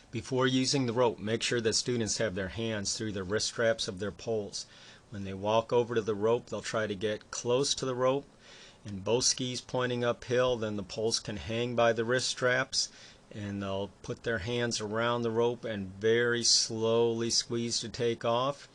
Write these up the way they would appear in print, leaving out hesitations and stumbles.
Before using the rope, make sure that students have their hands through the wrist straps of their poles. When they walk over to the rope, they'll try to get close to the rope, and both skis pointing uphill. Then the poles can hang by the wrist straps, and they'll put their hands around the rope and very slowly squeeze to take off.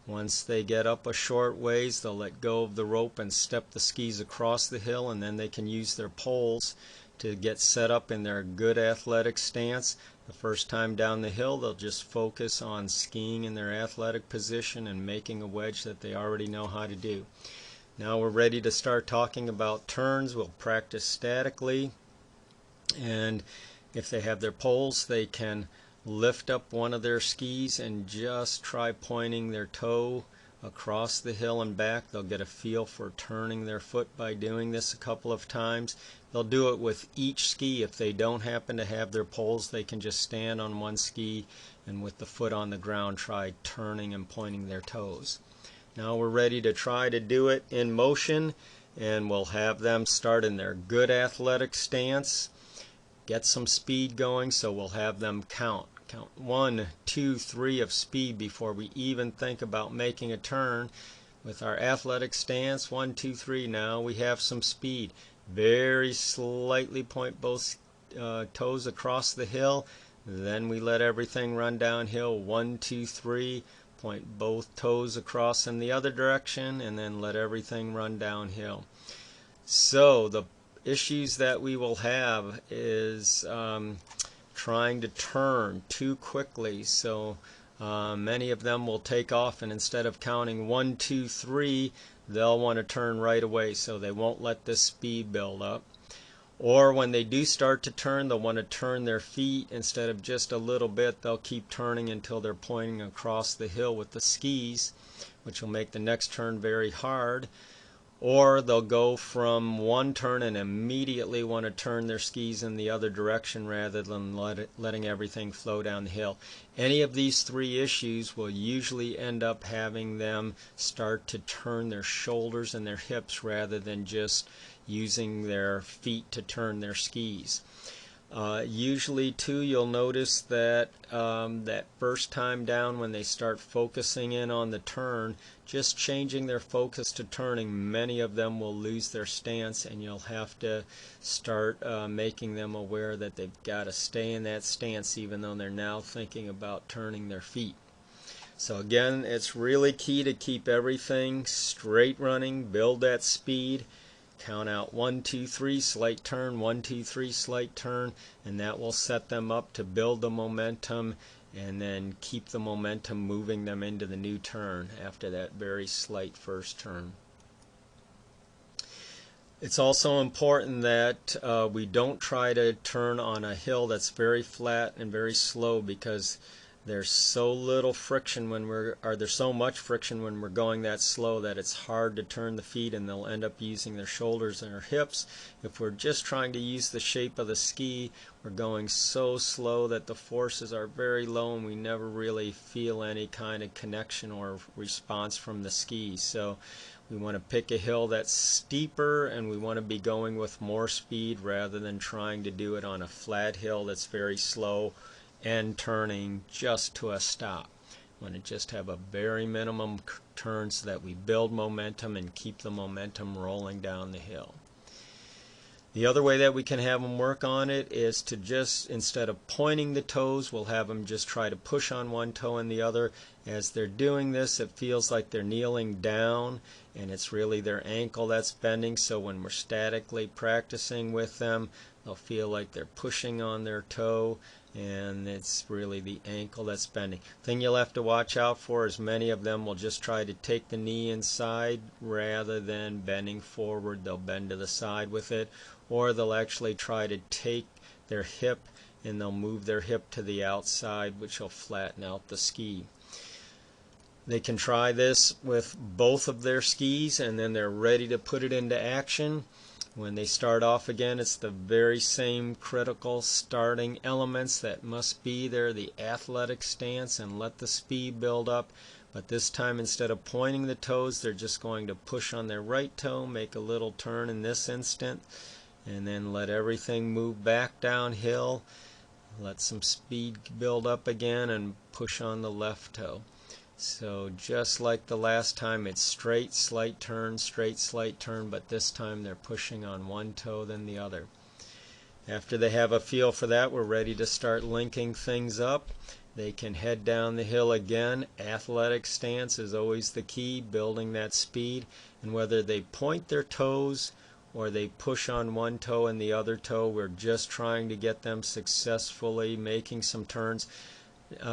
Once they get up a short ways, they'll let go of the rope and step the skis across the hill, and then they can use their poles to get set up in their good athletic stance. The first time down the hill, they'll just focus on skiing in their athletic position and making a wedge that they already know how to do. Now we're ready to start talking about turns. We'll practice statically, and if they have their poles, they can lift up one of their skis and just try pointing their toe across the hill and back. They'll get a feel for turning their foot by doing this a couple of times. They'll do it with each ski. If they don't happen to have their poles, they can just stand on one ski and with the foot on the ground try turning and pointing their toes. Now we're ready to try to do it in motion, and we'll have them start in their good athletic stance, get some speed going, so we'll have them count 1, 2, 3 of speed before we even think about making a turn. With our athletic stance, 1, 2, 3, now we have some speed. Very slightly point both toes across the hill, then we let everything run downhill. 1, 2, 3, point both toes across in the other direction, and then let everything run downhill. So the issues that we will have is trying to turn too quickly. So many of them will take off, and instead of counting 1, 2, 3, they'll want to turn right away, so they won't let this speed build up. Or when they do start to turn, they'll want to turn their feet. Instead of just a little bit, they'll keep turning until they're pointing across the hill with the skis, which will make the next turn very hard. Or they'll go from one turn and immediately want to turn their skis in the other direction rather than letting everything flow down the hill. Any of these three issues will usually end up having them start to turn their shoulders and their hips rather than just using their feet to turn their skis. Usually too, you'll notice that that first time down, when they start focusing in on the turn, just changing their focus to turning, many of them will lose their stance, and you'll have to start making them aware that they've got to stay in that stance even though they're now thinking about turning their feet. So again, it's really key to keep everything straight running, build that speed. Count out 1, 2, 3, slight turn, 1, 2, 3, slight turn, and that will set them up to build the momentum and then keep the momentum moving them into the new turn after that very slight first turn. It's also important that we don't try to turn on a hill that's very flat and very slow, because there's so little friction when there's so much friction when we're going that slow that it's hard to turn the feet, and they'll end up using their shoulders and their hips. If we're just trying to use the shape of the ski, we're going so slow that the forces are very low and we never really feel any kind of connection or response from the ski. So we want to pick a hill that's steeper, and we want to be going with more speed rather than trying to do it on a flat hill that's very slow and turning just to a stop. We want to just have a very minimum turn so that we build momentum and keep the momentum rolling down the hill. The other way that we can have them work on it is to just, instead of pointing the toes, we'll have them just try to push on one toe and the other. As they're doing this, it feels like they're kneeling down, and it's really their ankle that's bending. So when we're statically practicing with them, they'll feel like they're pushing on their toe, and it's really the ankle that's bending. The thing you'll have to watch out for is many of them will just try to take the knee inside rather than bending forward. They'll bend to the side with it, or they'll actually try to take their hip and they'll move their hip to the outside, which will flatten out the ski. They can try this with both of their skis, and then they're ready to put it into action. When they start off again, it's the very same critical starting elements that must be there: the athletic stance, and let the speed build up. But this time, instead of pointing the toes, they're just going to push on their right toe, make a little turn in this instant, and then let everything move back downhill. let some speed build up again, and push on the left toe. So just like the last time, it's straight, slight turn, straight, slight turn, but this time they're pushing on one toe then the other. After they have a feel for that, we're ready to start linking things up. They can head down the hill again. Athletic stance is always the key, building that speed. And whether they point their toes or they push on one toe and the other toe, we're just trying to get them successfully making some turns.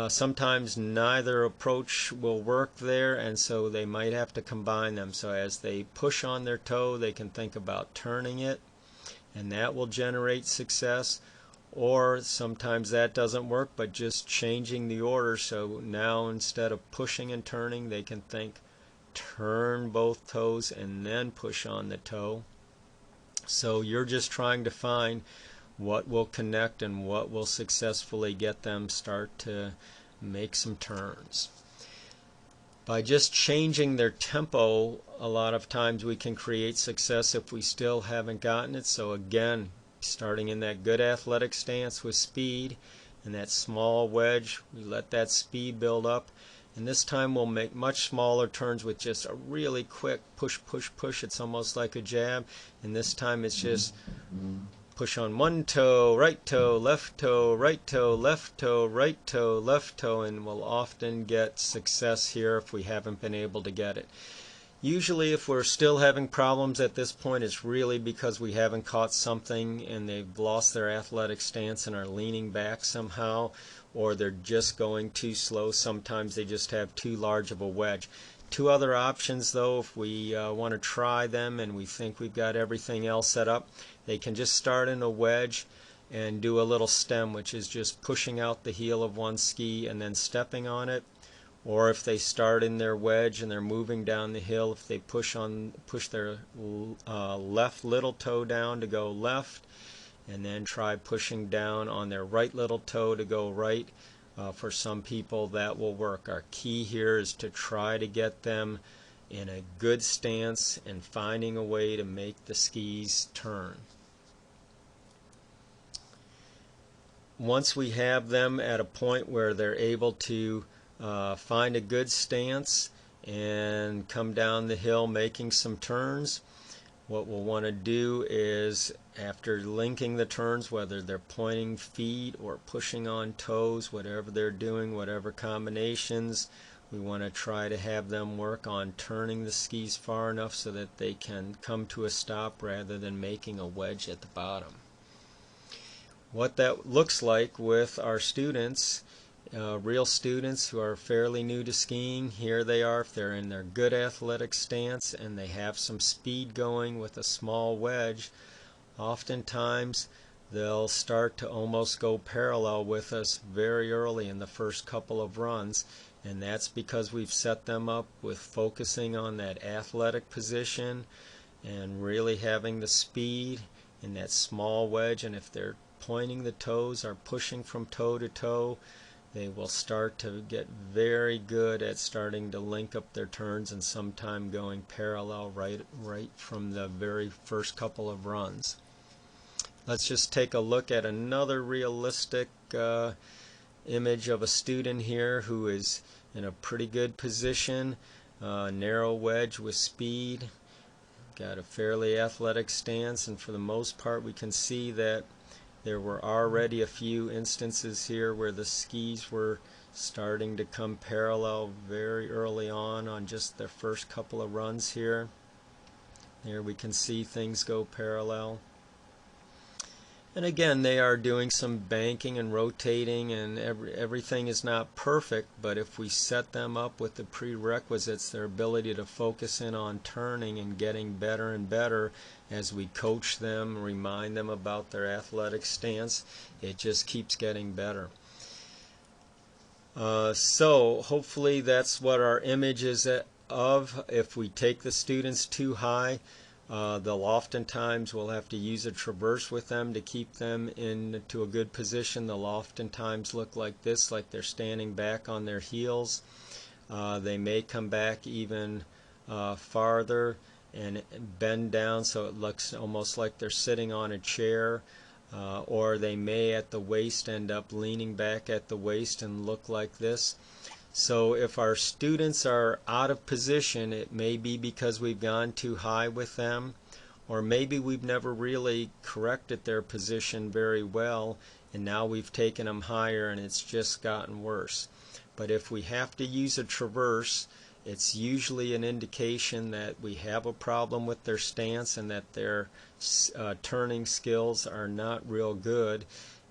Sometimes neither approach will work there, and so they might have to combine them. So as they push on their toe, they can think about turning it, and that will generate success. Or sometimes that doesn't work, but just changing the order. So now instead of pushing and turning, they can think turn both toes and then push on the toe. So you're just trying to find what will connect and what will successfully get them start to make some turns. By just changing their tempo, a lot of times we can create success if we still haven't gotten it. So again, starting in that good athletic stance with speed and that small wedge, we let that speed build up. And this time we'll make much smaller turns with just a really quick push, push, push. It's almost like a jab. And this time it's just push on one toe, right toe, left toe, right toe, left toe, right toe, left toe, and we'll often get success here if we haven't been able to get it. Usually if we're still having problems at this point, it's really because we haven't caught something and they've lost their athletic stance and are leaning back somehow, or they're just going too slow. Sometimes they just have too large of a wedge. Two other options though, if we want to try them and we think we've got everything else set up, they can just start in a wedge and do a little stem, which is just pushing out the heel of one ski and then stepping on it. Or if they start in their wedge and they're moving down the hill, if they push their left little toe down to go left, and then try pushing down on their right little toe to go right. For some people that will work. Our key here is to try to get them in a good stance and finding a way to make the skis turn. Once we have them at a point where they're able to find a good stance and come down the hill making some turns, what we'll want to do is, after linking the turns, whether they're pointing feet or pushing on toes, whatever they're doing, whatever combinations, we want to try to have them work on turning the skis far enough so that they can come to a stop rather than making a wedge at the bottom. What that looks like with our students, real students who are fairly new to skiing, here they are. If they're in their good athletic stance and they have some speed going with a small wedge, oftentimes they'll start to almost go parallel with us very early in the first couple of runs, and that's because we've set them up with focusing on that athletic position and really having the speed in that small wedge. And if they're pointing the toes or pushing from toe to toe, they will start to get very good at starting to link up their turns and sometime going parallel right from the very first couple of runs. Let's just take a look at another realistic image of a student here who is in a pretty good position, narrow wedge with speed, got a fairly athletic stance, and for the most part we can see that there were already a few instances here where the skis were starting to come parallel very early on just their first couple of runs here. There we can see things go parallel. And again, they are doing some banking and rotating, and everything is not perfect, but if we set them up with the prerequisites, their ability to focus in on turning and getting better and better as we coach them, remind them about their athletic stance, it just keeps getting better. So hopefully that's what our image is of. If we take the students too high, they'll oftentimes we'll have to use a traverse with them to keep them into a good position. They'll oftentimes look like this, like they're standing back on their heels. They may come back even farther and bend down so it looks almost like they're sitting on a chair. or they may at the waist end up leaning back at the waist and look like this. So if our students are out of position, it may be because we've gone too high with them, or maybe we've never really corrected their position very well, and now we've taken them higher and it's just gotten worse. But if we have to use a traverse, it's usually an indication that we have a problem with their stance and that their turning skills are not real good.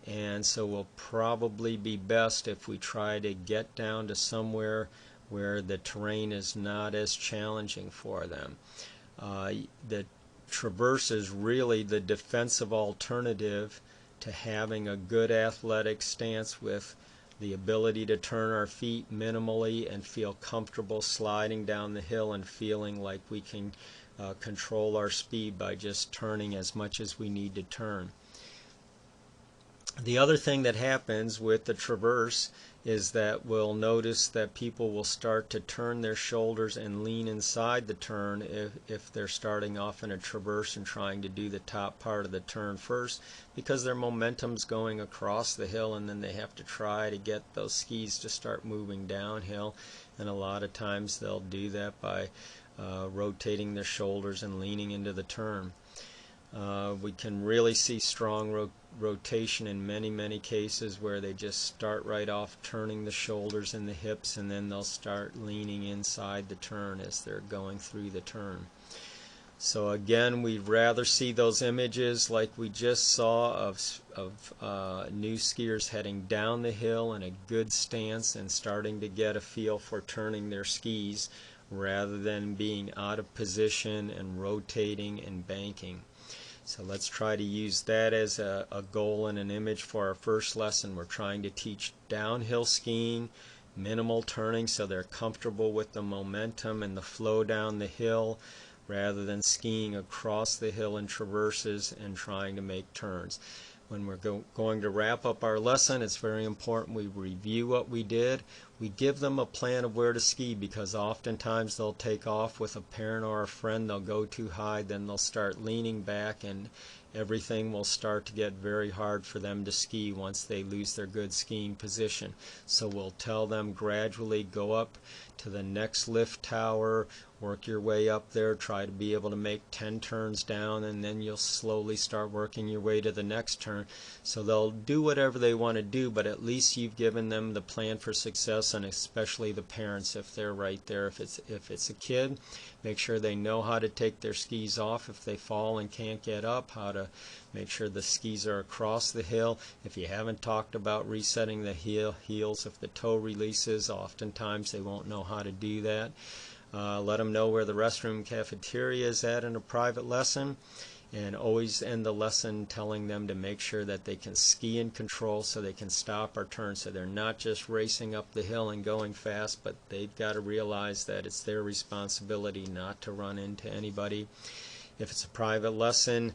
And so we'll probably be best if we try to get down to somewhere where the terrain is not as challenging for them. The traverse is really the defensive alternative to having a good athletic stance with the ability to turn our feet minimally and feel comfortable sliding down the hill and feeling like we can control our speed by just turning as much as we need to turn. The other thing that happens with the traverse is that we'll notice that people will start to turn their shoulders and lean inside the turn if they're starting off in a traverse and trying to do the top part of the turn first, because their momentum's going across the hill and then they have to try to get those skis to start moving downhill, and a lot of times they'll do that by rotating their shoulders and leaning into the turn. We can really see strong rotation in many cases where they just start right off turning the shoulders and the hips, and then they'll start leaning inside the turn as they're going through the turn. So again, we'd rather see those images like we just saw of new skiers heading down the hill in a good stance and starting to get a feel for turning their skis, rather than being out of position and rotating and banking. So let's try to use that as a goal and an image for our first lesson. We're trying to teach downhill skiing, minimal turning, so they're comfortable with the momentum and the flow down the hill, rather than skiing across the hill in traverses and trying to make turns. When we're going to wrap up our lesson, it's very important we review what we did. We give them a plan of where to ski, because oftentimes they'll take off with a parent or a friend, they'll go too high, then they'll start leaning back, and everything will start to get very hard for them to ski once they lose their good skiing position. So we'll tell them gradually go up to the next lift tower, work your way up there, try to be able to make 10 turns down, and then you'll slowly start working your way to the next turn. So they'll do whatever they want to do, but at least you've given them the plan for success, and especially the parents if they're right there. If it's a kid, make sure they know how to take their skis off if they fall and can't get up, how to make sure the skis are across the hill. If you haven't talked about resetting the heels, if the toe releases, oftentimes they won't know how to do that. Let them know where the restroom cafeteria is at in a private lesson, and always end the lesson telling them to make sure that they can ski in control so they can stop or turn, so they're not just racing up the hill and going fast, but they've got to realize that it's their responsibility not to run into anybody. If it's a private lesson,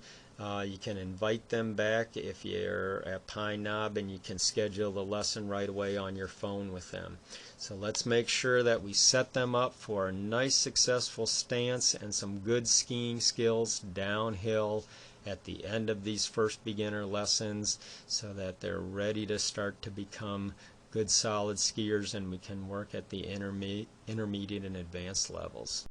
you can invite them back if you're at Pine Knob, and you can schedule the lesson right away on your phone with them. So let's make sure that we set them up for a nice successful stance and some good skiing skills downhill at the end of these first beginner lessons, so that they're ready to start to become good solid skiers, and we can work at the intermediate and advanced levels.